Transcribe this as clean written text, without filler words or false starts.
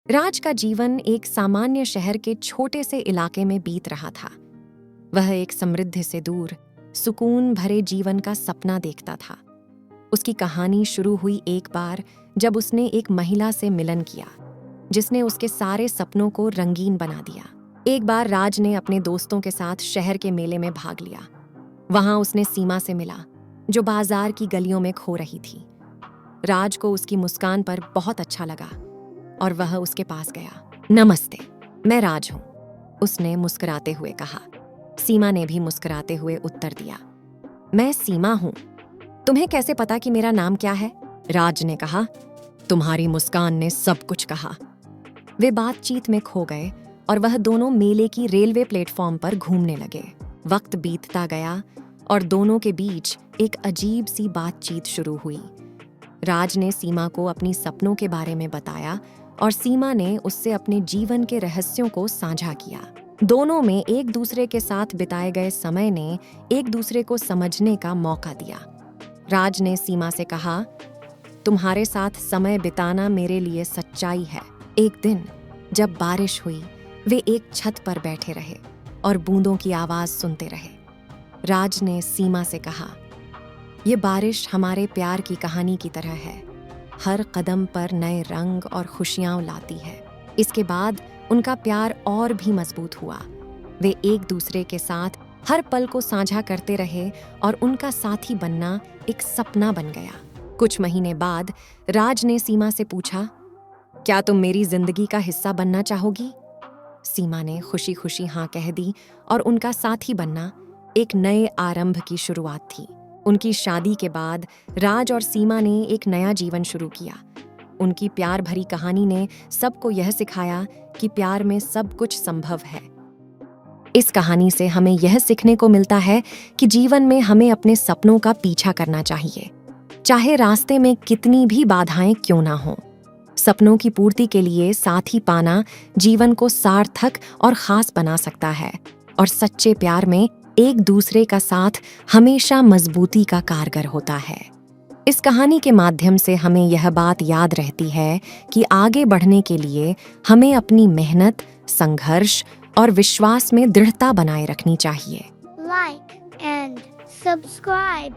राज का जीवन एक सामान्य शहर के छोटे से इलाके में बीत रहा था। वह एक समृद्धि से दूर सुकून भरे जीवन का सपना देखता था। उसकी कहानी शुरू हुई एक बार जब उसने एक महिला से मिलन किया जिसने उसके सारे सपनों को रंगीन बना दिया। एक बार राज ने अपने दोस्तों के साथ शहर के मेले में भाग लिया। वहां उसने सीमा से मिला जो बाजार की गलियों में खो रही थी। राज को उसकी मुस्कान पर बहुत अच्छा लगा और वह उसके पास गया। नमस्ते, मैं राज हूं, उसने मुस्कुराते हुए कहा। सीमा ने भी मुस्कुराते हुए उत्तर दिया, मैं सीमा हूं, तुम्हें कैसे पता कि मेरा नाम क्या है? राज ने कहा, तुम्हारी मुस्कान ने सब कुछ कहा। वे बातचीत में खो गए और वह दोनों मेले की रेलवे प्लेटफॉर्म पर घूमने लगे। वक्त बीतता गया और दोनों के बीच एक अजीब सी बातचीत शुरू हुई। राज ने सीमा को अपनी सपनों के बारे में बताया और सीमा ने उससे अपने जीवन के रहस्यों को साझा किया। दोनों में एक दूसरे के साथ बिताए गए समय ने एक दूसरे को समझने का मौका दिया। राज ने सीमा से कहा, तुम्हारे साथ समय बिताना मेरे लिए सच्चाई है। एक दिन जब बारिश हुई, वे एक छत पर बैठे रहे और बूंदों की आवाज सुनते रहे। राज ने सीमा से कहा, ये बारिश हमारे प्यार की कहानी की तरह है, हर कदम पर नए रंग और खुशियां लाती है। इसके बाद उनका प्यार और भी मजबूत हुआ। वे एक दूसरे के साथ हर पल को साझा करते रहे और उनका साथी बनना एक सपना बन गया। कुछ महीने बाद राज ने सीमा से पूछा, क्या तुम मेरी जिंदगी का हिस्सा बनना चाहोगी? सीमा ने खुशी खुशी हाँ कह दी और उनका साथी बनना एक नए आरंभ की शुरुआत थी। उनकी शादी के बाद राज और सीमा ने एक नया जीवन शुरू किया। उनकी प्यार भरी कहानी ने सबको यह सिखाया कि प्यार में सब कुछ संभव है। इस कहानी से हमें यह सीखने को मिलता है कि जीवन में हमें अपने सपनों का पीछा करना चाहिए, चाहे रास्ते में कितनी भी बाधाएं क्यों ना हों। सपनों की पूर्ति के लिए साथी पाना जीवन को सार्थक और खास बना सकता है और सच्चे प्यार में एक दूसरे का साथ हमेशा मजबूती का कारगर होता है। इस कहानी के माध्यम से हमें यह बात याद रहती है कि आगे बढ़ने के लिए हमें अपनी मेहनत, संघर्ष और विश्वास में दृढ़ता बनाए रखनी चाहिए। Like and subscribe.